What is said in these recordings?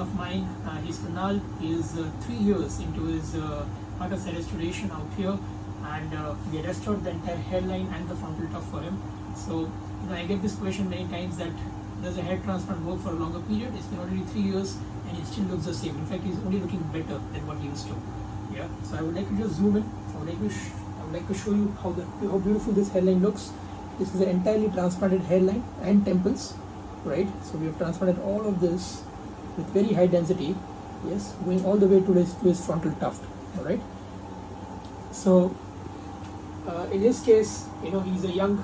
of mine. He's Kunal. He is 3 years into his Artas restoration out here, and we restored the entire hairline and the frontal tuft for him. So I get this question many times that does a hair transplant work for a longer period? It's been already 3 years and he still looks the same. In fact, he's only looking better than what he used to. Yeah. So I would like to just zoom in. I would like to show you how beautiful this hairline looks. This is an entirely transplanted hairline and temples, right? So we have transplanted all of this with very high density, yes, going all the way to his frontal tuft. All right. So in his case, he's a young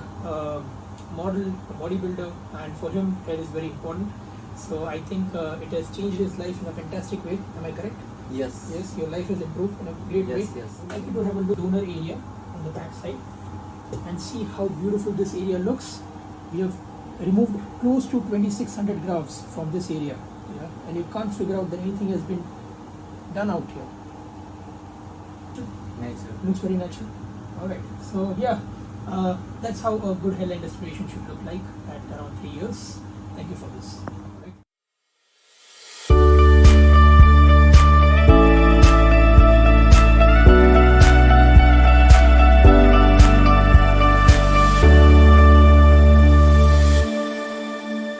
model, a bodybuilder, and for him hair is very important. So I think it has changed his life in a fantastic way. Am I correct? Yes. Yes, your life has improved in a great way. Yes. I'd like you to have a look at the donor area on the back side and see how beautiful this area looks. We have removed close to 2600 grafts from this area, yeah, and you can't figure out that anything has been done out here. Natural. Looks very natural. All right. So yeah, that's how a good hairline restoration should look like at around 3 years. Thank you for this.